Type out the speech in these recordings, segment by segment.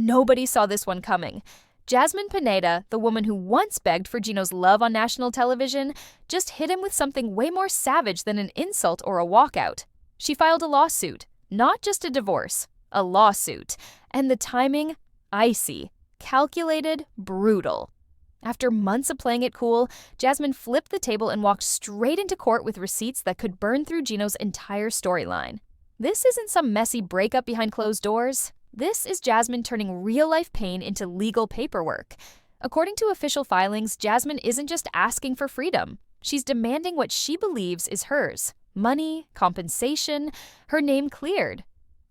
nobody saw this one coming. Jasmine Pineda, the woman who once begged for Gino's love on national television, just hit him with something way more savage than an insult or a walkout. She filed a lawsuit, not just a divorce, a lawsuit. And the timing, icy, calculated, brutal. After months of playing it cool, Jasmine flipped the table and walked straight into court with receipts that could burn through Gino's entire storyline. This isn't some messy breakup behind closed doors. This is Jasmine turning real-life pain into legal paperwork. According to official filings, Jasmine isn't just asking for freedom. She's demanding what she believes is hers. Money, compensation, her name cleared.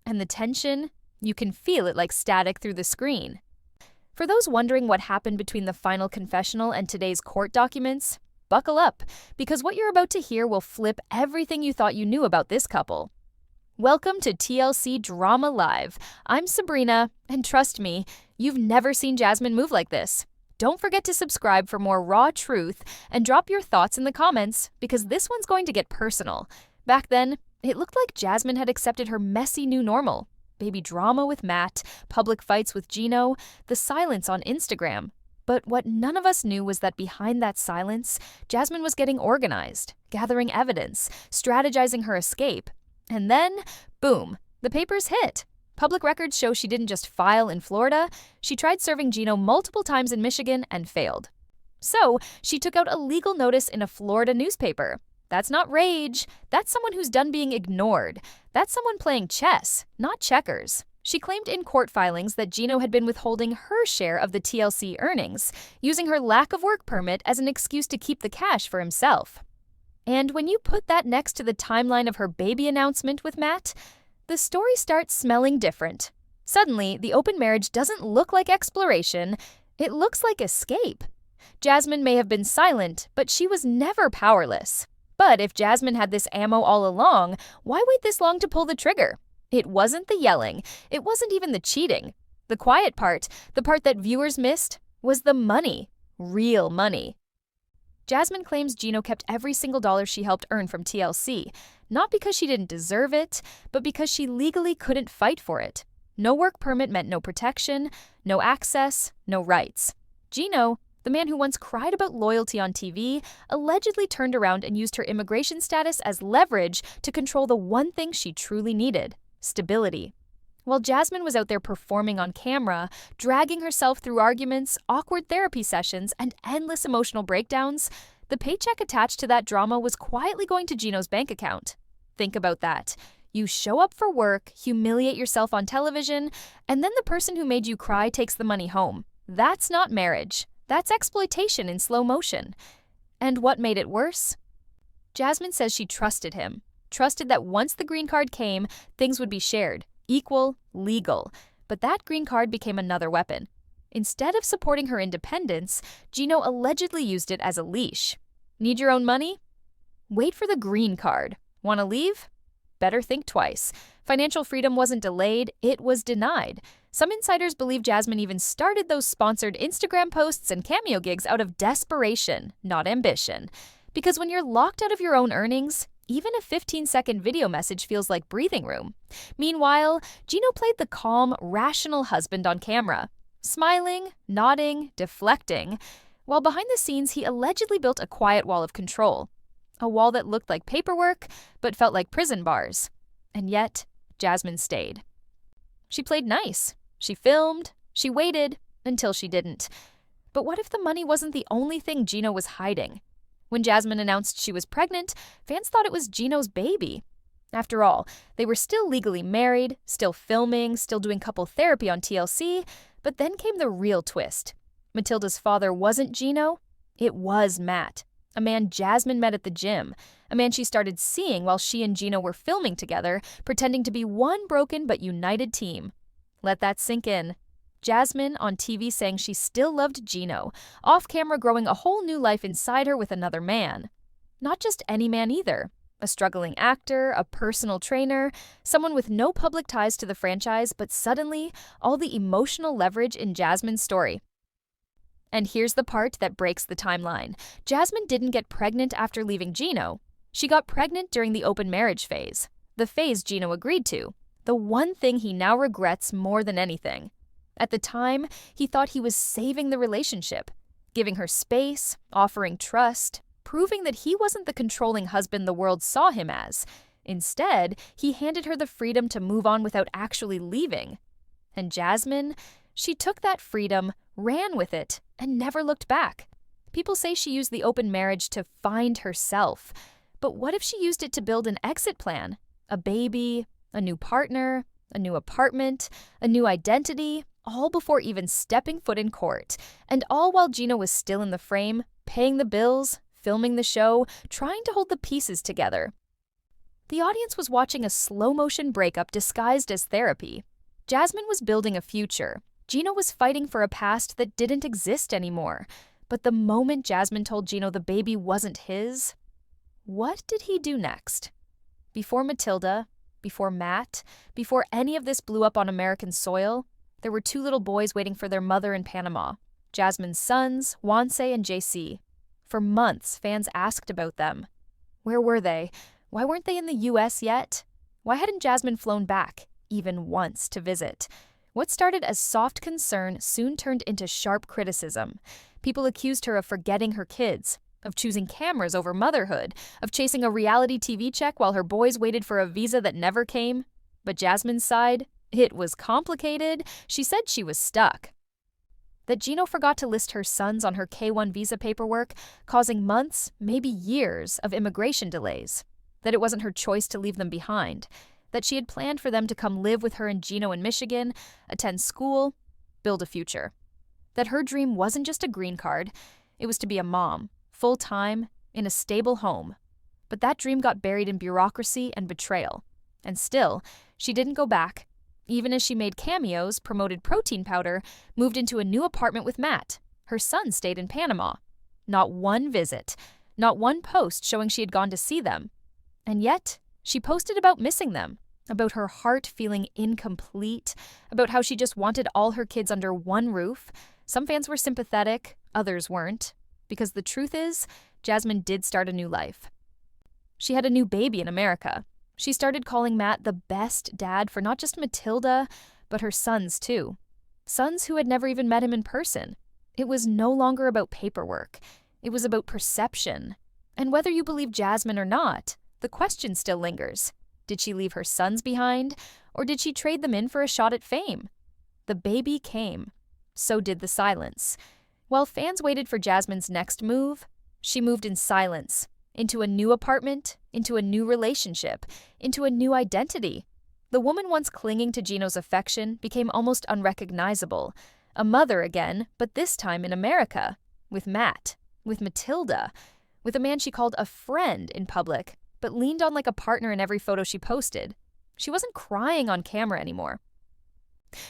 And the tension, you can feel it like static through the screen. For those wondering what happened between the final confessional and today's court documents, buckle up, because what you're about to hear will flip everything you thought you knew about this couple. Welcome to TLC Drama Live. I'm SABRINA, and trust me, you've never seen Jasmine move like this. Don't forget to subscribe for more raw truth and drop your thoughts in the comments, because this one's going to get personal. Back then, it looked like Jasmine had accepted her messy new normal. Baby drama with Matt, public fights with Gino, the silence on Instagram. But what none of us knew was that behind that silence, Jasmine was getting organized, gathering evidence, strategizing her escape. And then, boom, the papers hit. Public records show she didn't just file in Florida, she tried serving Gino multiple times in Michigan and failed. So, she took out a legal notice in a Florida newspaper. That's not rage. That's someone who's done being ignored. That's someone playing chess, not checkers. She claimed in court filings that Gino had been withholding her share of the TLC earnings, using her lack of work permit as an excuse to keep the cash for himself. And when you put that next to the timeline of her baby announcement with Matt, the story starts smelling different. Suddenly, the open marriage doesn't look like exploration, it looks like escape. Jasmine may have been silent, but she was never powerless. But if Jasmine had this ammo all along, why wait this long to pull the trigger? It wasn't the yelling. It wasn't even the cheating. The quiet part, the part that viewers missed, was the money. Real money. Jasmine claims Gino kept every single dollar she helped earn from TLC, not because she didn't deserve it, but because she legally couldn't fight for it. No work permit meant no protection, no access, no rights. Gino, the man who once cried about loyalty on TV, allegedly turned around and used her immigration status as leverage to control the one thing she truly needed: stability. While Jasmine was out there performing on camera, dragging herself through arguments, awkward therapy sessions, and endless emotional breakdowns, the paycheck attached to that drama was quietly going to Gino's bank account. Think about that. You show up for work, humiliate yourself on television, and then the person who made you cry takes the money home. That's not marriage. That's exploitation in slow motion. And what made it worse? Jasmine says she trusted him, trusted that once the green card came, things would be shared, equal, legal. But that green card became another weapon. Instead of supporting her independence, Gino allegedly used it as a leash. Need your own money? Wait for the green card. Want to leave? Better think twice. Financial freedom wasn't delayed, it was denied. Some insiders believe Jasmine even started those sponsored Instagram posts and cameo gigs out of desperation, not ambition. Because when you're locked out of your own earnings, even a 15-second video message feels like breathing room. Meanwhile, Gino played the calm, rational husband on camera, smiling, nodding, deflecting, while behind the scenes he allegedly built a quiet wall of control. A wall that looked like paperwork, but felt like prison bars. And yet, Jasmine stayed. She played nice. She filmed. She waited until she didn't. But what if the money wasn't the only thing Gino was hiding? When Jasmine announced she was pregnant, fans thought it was Gino's baby. After all, they were still legally married, still filming, still doing couple therapy on TLC, but then came the real twist. Matilda's father wasn't Gino, it was Matt, a man Jasmine met at the gym, a man she started seeing while she and Gino were filming together, pretending to be one broken but united team. Let that sink in. Jasmine on TV saying she still loved Gino, off-camera growing a whole new life inside her with another man. Not just any man either. A struggling actor, a personal trainer, someone with no public ties to the franchise, but suddenly, all the emotional leverage in Jasmine's story. And here's the part that breaks the timeline. Jasmine didn't get pregnant after leaving Gino. She got pregnant during the open marriage phase, the phase Gino agreed to, the one thing he now regrets more than anything. At the time, he thought he was saving the relationship, giving her space, offering trust, proving that he wasn't the controlling husband the world saw him as. Instead, he handed her the freedom to move on without actually leaving. And Jasmine, she took that freedom, ran with it, and never looked back. People say she used the open marriage to find herself. But what if she used it to build an exit plan? A baby, a new partner, a new apartment, a new identity, all before even stepping foot in court. And all while Gino was still in the frame, paying the bills, filming the show, trying to hold the pieces together. The audience was watching a slow-motion breakup disguised as therapy. Jasmine was building a future. Gino was fighting for a past that didn't exist anymore. But the moment Jasmine told Gino the baby wasn't his, what did he do next? Before Matilda, before Matt, before any of this blew up on American soil, there were 2 little boys waiting for their mother in Panama, Jasmine's sons, Fiancé and JC. For months, fans asked about them. Where were they? Why weren't they in the US yet? Why hadn't Jasmine flown back, even once, to visit? What started as soft concern soon turned into sharp criticism. People accused her of forgetting her kids, of choosing cameras over motherhood, of chasing a reality TV check while her boys waited for a visa that never came. But Jasmine's side, it was complicated. She said she was stuck. That Gino forgot to list her sons on her K-1 visa paperwork, causing months, maybe years, of immigration delays. That it wasn't her choice to leave them behind. That she had planned for them to come live with her and Gino in Michigan, attend school, build a future. That her dream wasn't just a green card, it was to be a mom, full-time, in a stable home. But that dream got buried in bureaucracy and betrayal. And still, she didn't go back. Even as she made cameos, promoted protein powder, moved into a new apartment with Matt. Her son stayed in Panama. Not one visit, not one post showing she had gone to see them. And yet, she posted about missing them, about her heart feeling incomplete, about how she just wanted all her kids under one roof. Some fans were sympathetic, others weren't. Because the truth is, Jasmine did start a new life. She had a new baby in America. She started calling Matt the best dad for not just Matilda, but her sons too. Sons who had never even met him in person. It was no longer about paperwork. It was about perception. And whether you believe Jasmine or not, the question still lingers. Did she leave her sons behind, or did she trade them in for a shot at fame? The baby came. So did the silence. While fans waited for Jasmine's next move, she moved in silence, into a new apartment, into a new relationship, into a new identity. The woman once clinging to Gino's affection became almost unrecognizable. A mother again, but this time in America, with Matt, with Matilda, with a man she called a friend in public, but leaned on like a partner in every photo she posted. She wasn't crying on camera anymore.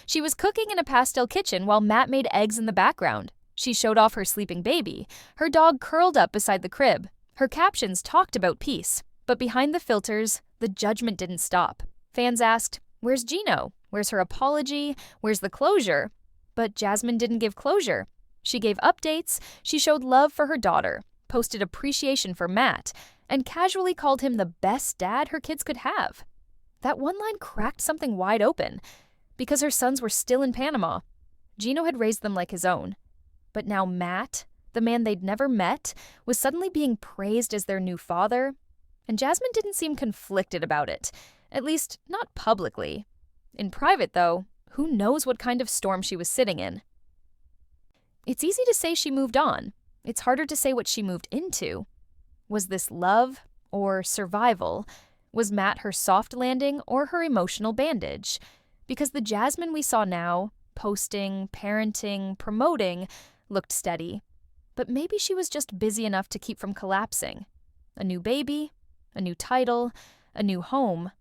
She was cooking in a pastel kitchen while Matt made eggs in the background. She showed off her sleeping baby, her dog curled up beside the crib. Her captions talked about peace, but behind the filters, the judgment didn't stop. Fans asked, "Where's Gino? Where's her apology? Where's the closure?" But Jasmine didn't give closure. She gave updates, she showed love for her daughter, posted appreciation for Matt, and casually called him the best dad her kids could have. That one line cracked something wide open. Because her sons were still in Panama. Gino had raised them like his own. But now Matt, the man they'd never met, was suddenly being praised as their new father. And Jasmine didn't seem conflicted about it. At least, not publicly. In private, though, who knows what kind of storm she was sitting in. It's easy to say she moved on. It's harder to say what she moved into. Was this love or survival? Was Matt her soft landing or her emotional bandage? Because the Jasmine we saw now, posting, parenting, promoting, looked steady. But maybe she was just busy enough to keep from collapsing. A new baby, a new title, a new home,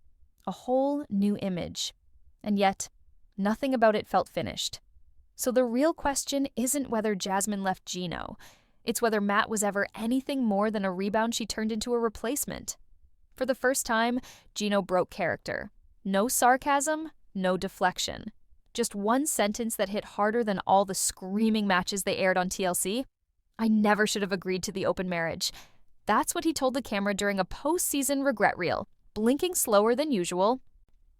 a whole new image. And yet, nothing about it felt finished. So the real question isn't whether Jasmine left Gino. It's whether Matt was ever anything more than a rebound she turned into a replacement. For the first time, Gino broke character. No sarcasm, no deflection. Just one sentence that hit harder than all the screaming matches they aired on TLC. "I never should have agreed to the open marriage." That's what he told the camera during a post-season regret reel, blinking slower than usual.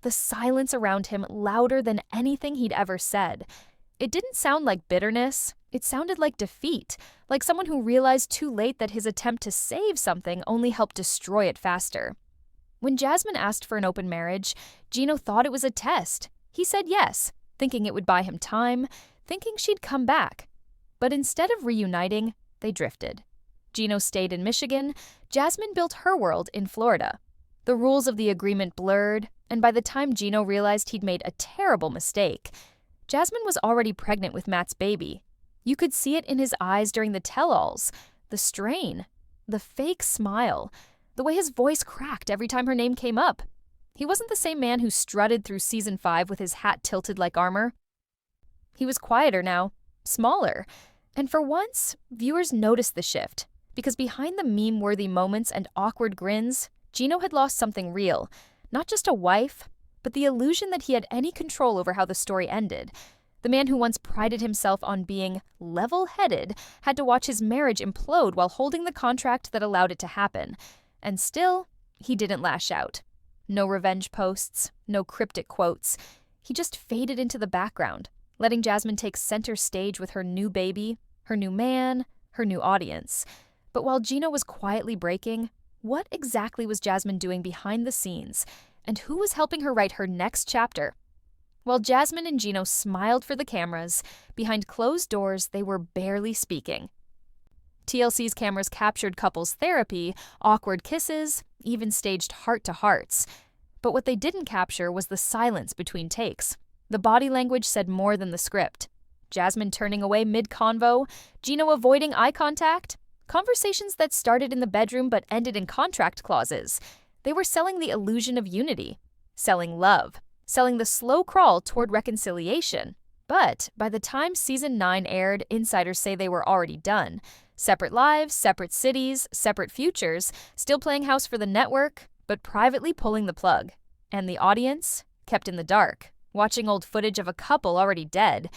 The silence around him louder than anything he'd ever said. It didn't sound like bitterness. It sounded like defeat, like someone who realized too late that his attempt to save something only helped destroy it faster. When Jasmine asked for an open marriage, Gino thought it was a test. He said yes, thinking it would buy him time, thinking she'd come back. But instead of reuniting, they drifted. Gino stayed in Michigan. Jasmine built her world in Florida. The rules of the agreement blurred, and by the time Gino realized he'd made a terrible mistake, Jasmine was already pregnant with Matt's baby. You could see it in his eyes during the tell-alls, the strain, the fake smile, the way his voice cracked every time her name came up. He wasn't the same man who strutted through season 5 with his hat tilted like armor. He was quieter now, smaller, and for once, viewers noticed the shift, because behind the meme-worthy moments and awkward grins, Gino had lost something real, not just a wife, but the illusion that he had any control over how the story ended. The man who once prided himself on being level-headed had to watch his marriage implode while holding the contract that allowed it to happen. And still, he didn't lash out. No revenge posts, no cryptic quotes. He just faded into the background, letting Jasmine take center stage with her new baby, her new man, her new audience. But while Gino was quietly breaking, what exactly was Jasmine doing behind the scenes? And who was helping her write her next chapter? While Jasmine and Gino smiled for the cameras, behind closed doors they were barely speaking. TLC's cameras captured couples therapy, awkward kisses, even staged heart-to-hearts. But what they didn't capture was the silence between takes. The body language said more than the script. Jasmine turning away mid-convo, Gino avoiding eye contact, conversations that started in the bedroom but ended in contract clauses. They were selling the illusion of unity, selling love, selling the slow crawl toward reconciliation. But by the time season 9 aired, insiders say they were already done. Separate lives, separate cities, separate futures, still playing house for the network, but privately pulling the plug. And the audience kept in the dark, watching old footage of a couple already dead.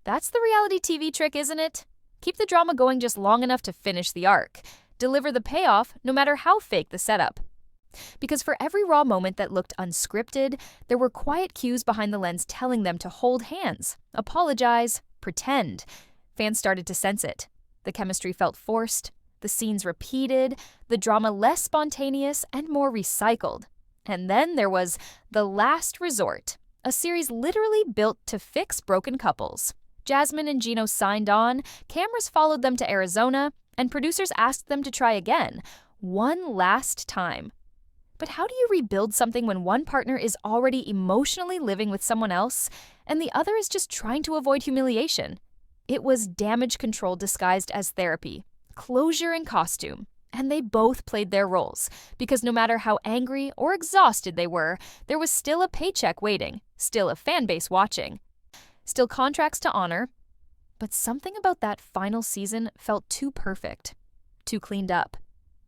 That's the reality TV trick, isn't it? Keep the drama going just long enough to finish the arc. Deliver the payoff, no matter how fake the setup. Because for every raw moment that looked unscripted, there were quiet cues behind the lens telling them to hold hands, apologize, pretend. Fans started to sense it. The chemistry felt forced, the scenes repeated, the drama less spontaneous and more recycled. And then there was The Last Resort, a series literally built to fix broken couples. Jasmine and Gino signed on, cameras followed them to Arizona, and producers asked them to try again, one last time. But how do you rebuild something when one partner is already emotionally living with someone else, and the other is just trying to avoid humiliation? It was damage control disguised as therapy, closure in costume, and they both played their roles, because no matter how angry or exhausted they were, there was still a paycheck waiting, still a fan base watching, still contracts to honor. But something about that final season felt too perfect, too cleaned up,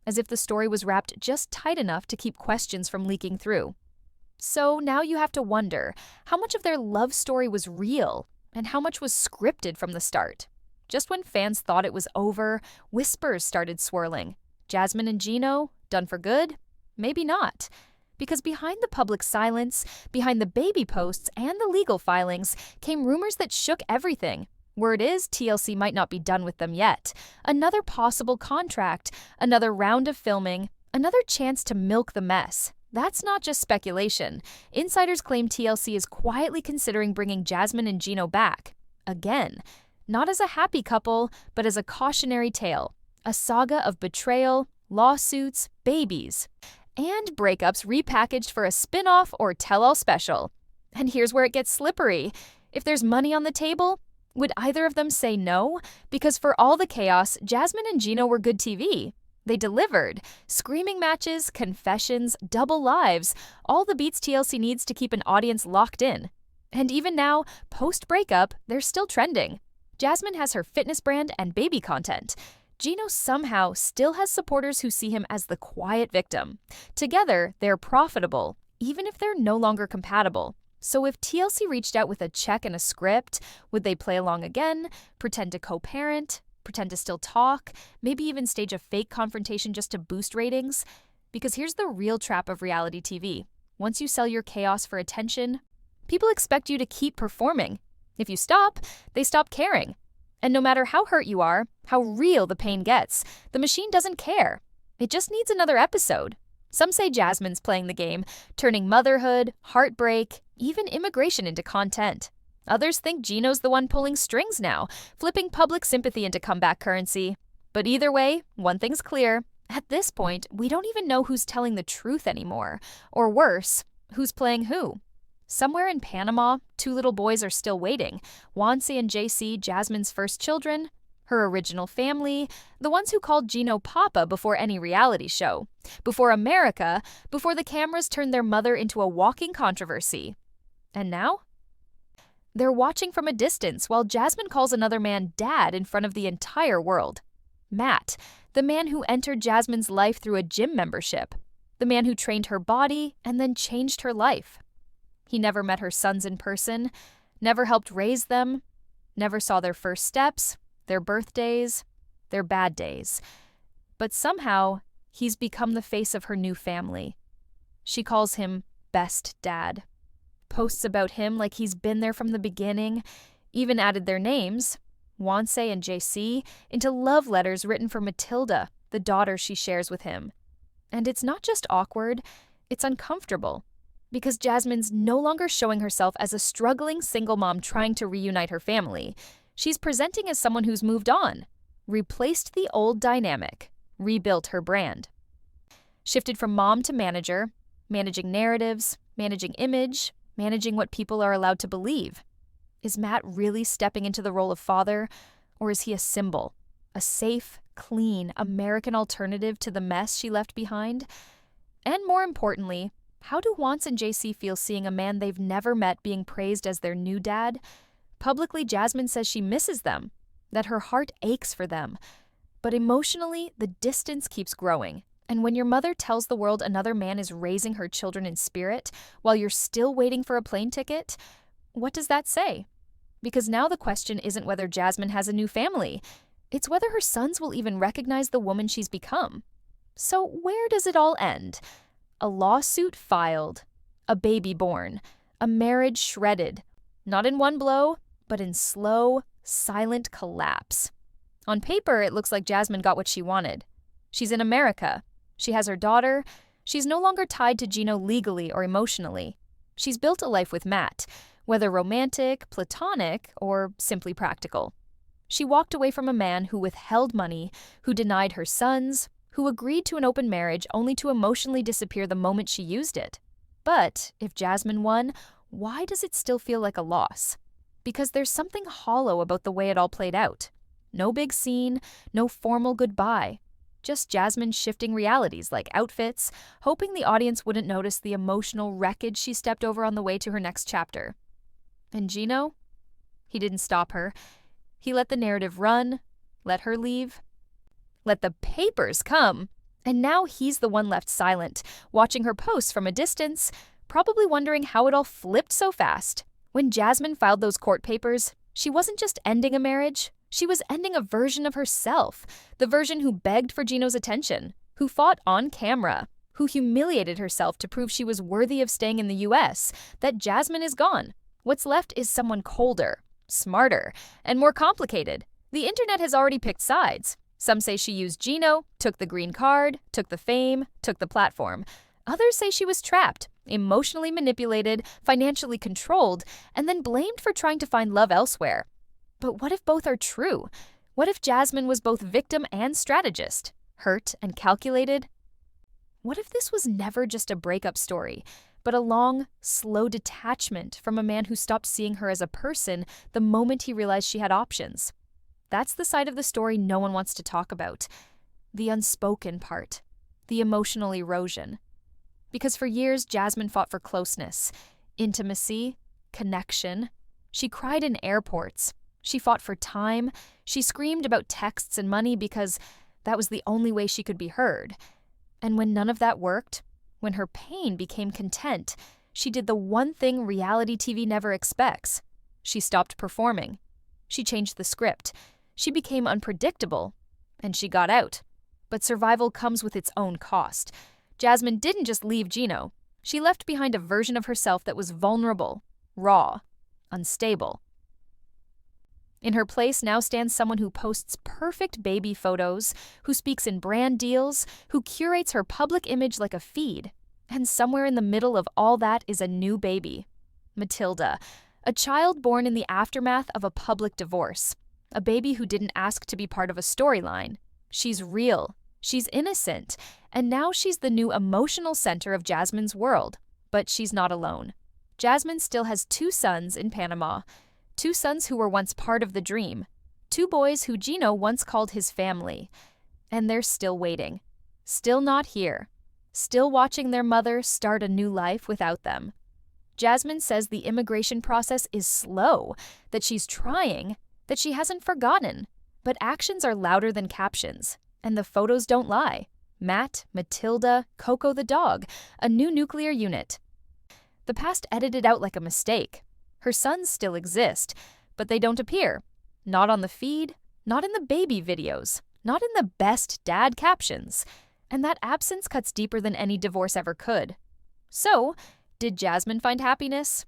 as if the story was wrapped just tight enough to keep questions from leaking through. So now you have to wonder, how much of their love story was real? And how much was scripted from the start? Just when fans thought it was over, whispers started swirling. Jasmine and Gino, done for good? Maybe not. Because behind the public silence, behind the baby posts and the legal filings, came rumors that shook everything. Word is TLC might not be done with them yet. Another possible contract, another round of filming, another chance to milk the mess. That's not just speculation. Insiders claim TLC is quietly considering bringing Jasmine and Gino back. Again. Not as a happy couple, but as a cautionary tale. A saga of betrayal, lawsuits, babies, and breakups repackaged for a spin-off or tell-all special. And here's where it gets slippery. If there's money on the table, would either of them say no? Because for all the chaos, Jasmine and Gino were good TV. They delivered. Screaming matches, confessions, double lives, all the beats TLC needs to keep an audience locked in. And even now, post-breakup, they're still trending. Jasmine has her fitness brand and baby content. Gino somehow still has supporters who see him as the quiet victim. Together, they're profitable, even if they're no longer compatible. So if TLC reached out with a check and a script, would they play along again, pretend to co-parent, pretend to still talk, maybe even stage a fake confrontation just to boost ratings? Because here's the real trap of reality TV. Once you sell your chaos for attention, people expect you to keep performing. If you stop, they stop caring. And no matter how hurt you are, how real the pain gets, the machine doesn't care. It just needs another episode. Some say Jasmine's playing the game, turning motherhood, heartbreak, even immigration into content. Others think Gino's the one pulling strings now, flipping public sympathy into comeback currency. But either way, one thing's clear. At this point, we don't even know who's telling the truth anymore. Or worse, who's playing who. Somewhere in Panama, two little boys are still waiting. Fiancé and JC, Jasmine's first children, her original family, the ones who called Gino Papa before any reality show, before America, before the cameras turned their mother into a walking controversy. And now? They're watching from a distance while Jasmine calls another man dad in front of the entire world. Matt, the man who entered Jasmine's life through a gym membership, the man who trained her body and then changed her life. He never met her sons in person, never helped raise them, never saw their first steps, their birthdays, their bad days. But somehow, he's become the face of her new family. She calls him best dad. Posts about him like he's been there from the beginning, even added their names, Fiancé and JC, into love letters written for Matilda, the daughter she shares with him. And it's not just awkward, it's uncomfortable. Because Jasmine's no longer showing herself as a struggling single mom trying to reunite her family. She's presenting as someone who's moved on, replaced the old dynamic, rebuilt her brand. Shifted from mom to manager, managing narratives, managing image, managing what people are allowed to believe. Is Matt really stepping into the role of father, or is he a symbol, a safe, clean, American alternative to the mess she left behind? And more importantly, how do Fiancé and JC feel seeing a man they've never met being praised as their new dad? Publicly, Jasmine says she misses them, that her heart aches for them. But emotionally, the distance keeps growing. And when your mother tells the world another man is raising her children in spirit while you're still waiting for a plane ticket, what does that say? Because now the question isn't whether Jasmine has a new family. It's whether her sons will even recognize the woman she's become. So where does it all end? A lawsuit filed, a baby born, a marriage shredded, not in one blow, but in slow, silent collapse. On paper, it looks like Jasmine got what she wanted. She's in America. She has her daughter. She's no longer tied to Gino legally or emotionally. She's built a life with Matt, whether romantic, platonic, or simply practical. She walked away from a man who withheld money, who denied her sons, who agreed to an open marriage only to emotionally disappear the moment she used it. But if Jasmine won, why does it still feel like a loss? Because there's something hollow about the way it all played out. No big scene, no formal goodbye. Just Jasmine shifting realities like outfits, hoping the audience wouldn't notice the emotional wreckage she stepped over on the way to her next chapter. And Gino? He didn't stop her. He let the narrative run, let her leave. Let the papers come. And now he's the one left silent, watching her posts from a distance, probably wondering how it all flipped so fast. When Jasmine filed those court papers, she wasn't just ending a marriage, she was ending a version of herself, the version who begged for Gino's attention, who fought on camera, who humiliated herself to prove she was worthy of staying in the US. That Jasmine is gone. What's left is someone colder, smarter, and more complicated. The internet has already picked sides. Some say she used Gino, took the green card, took the fame, took the platform. Others say she was trapped, emotionally manipulated, financially controlled, and then blamed for trying to find love elsewhere. But what if both are true? What if Jasmine was both victim and strategist, hurt and calculated? What if this was never just a breakup story, but a long, slow detachment from a man who stopped seeing her as a person the moment he realized she had options? That's the side of the story no one wants to talk about. The unspoken part. The emotional erosion. Because for years, Jasmine fought for closeness, intimacy, connection. She cried in airports. She fought for time. She screamed about texts and money because that was the only way she could be heard. And when none of that worked, when her pain became content, she did the one thing reality TV never expects. She stopped performing. She changed the script. She became unpredictable, and she got out. But survival comes with its own cost. Jasmine didn't just leave Gino. She left behind a version of herself that was vulnerable, raw, unstable. In her place now stands someone who posts perfect baby photos, who speaks in brand deals, who curates her public image like a feed. And somewhere in the middle of all that is a new baby. Matilda, a child born in the aftermath of a public divorce. A baby who didn't ask to be part of a storyline. She's real, she's innocent, and now she's the new emotional center of Jasmine's world. But she's not alone. Jasmine still has 2 sons in Panama. 2 sons who were once part of the dream. 2 boys who Gino once called his family. And they're still waiting. Still not here. Still watching their mother start a new life without them. Jasmine says the immigration process is slow, that she's trying, that she hasn't forgotten. But actions are louder than captions, and the photos don't lie. Matt, Matilda, Coco the dog, a new nuclear unit. The past edited out like a mistake. Her sons still exist, but they don't appear. Not on the feed, not in the baby videos, not in the best dad captions. And that absence cuts deeper than any divorce ever could. So, did Jasmine find happiness?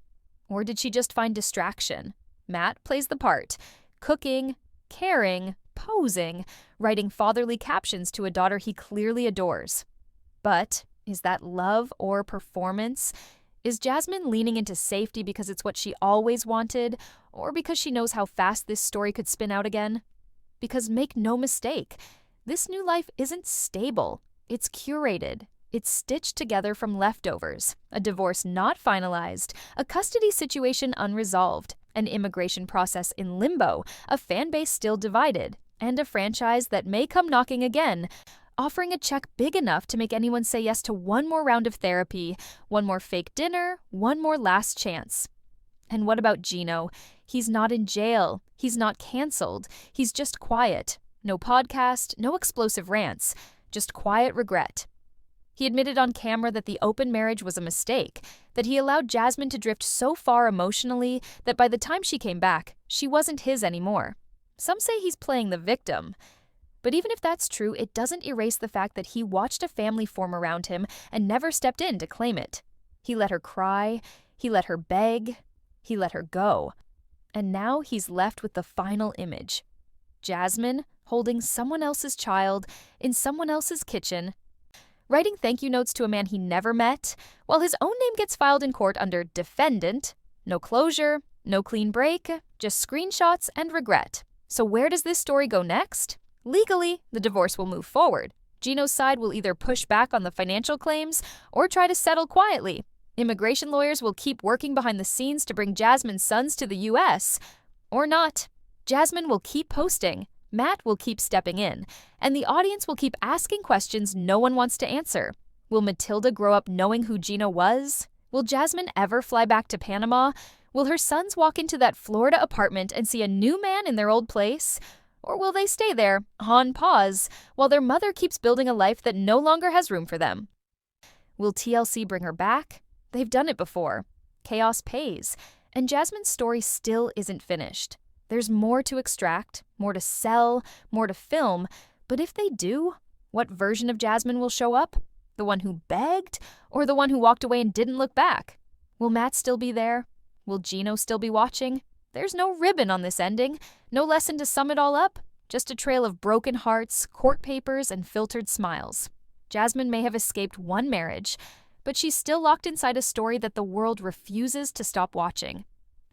Or did she just find distraction? Matt plays the part, cooking, caring, posing, writing fatherly captions to a daughter he clearly adores. But is that love or performance? Is Jasmine leaning into safety because it's what she always wanted, or because she knows how fast this story could spin out again? Because make no mistake, this new life isn't stable. It's curated. It's stitched together from leftovers, a divorce not finalized, a custody situation unresolved, an immigration process in limbo, a fan base still divided, and a franchise that may come knocking again, offering a check big enough to make anyone say yes to one more round of therapy, one more fake dinner, one more last chance. And what about Gino? He's not in jail. He's not canceled. He's just quiet. No podcast, no explosive rants, just quiet regret. He admitted on camera that the open marriage was a mistake, that he allowed Jasmine to drift so far emotionally that by the time she came back, she wasn't his anymore. Some say he's playing the victim. But even if that's true, it doesn't erase the fact that he watched a family form around him and never stepped in to claim it. He let her cry, he let her beg, he let her go. And now he's left with the final image. Jasmine holding someone else's child in someone else's kitchen, writing thank you notes to a man he never met, while his own name gets filed in court under defendant. No closure, no clean break, just screenshots and regret. So where does this story go next? Legally, the divorce will move forward. Gino's side will either push back on the financial claims or try to settle quietly. Immigration lawyers will keep working behind the scenes to bring Jasmine's sons to the U.S. Or not. Jasmine will keep posting, Matt will keep stepping in, and the audience will keep asking questions no one wants to answer. Will Matilda grow up knowing who Gino was? Will Jasmine ever fly back to Panama? Will her sons walk into that Florida apartment and see a new man in their old place? Or will they stay there, on pause, while their mother keeps building a life that no longer has room for them? Will TLC bring her back? They've done it before. Chaos pays, and Jasmine's story still isn't finished. There's more to extract, more to sell, more to film, but if they do, what version of Jasmine will show up? The one who begged, or the one who walked away and didn't look back? Will Matt still be there? Will Gino still be watching? There's no ribbon on this ending, no lesson to sum it all up, just a trail of broken hearts, court papers, and filtered smiles. Jasmine may have escaped one marriage, but she's still locked inside a story that the world refuses to stop watching.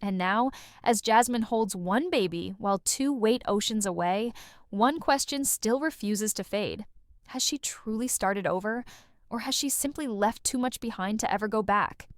And now, as Jasmine holds one baby while 2 wait oceans away, one question still refuses to fade. Has she truly started over, or has she simply left too much behind to ever go back?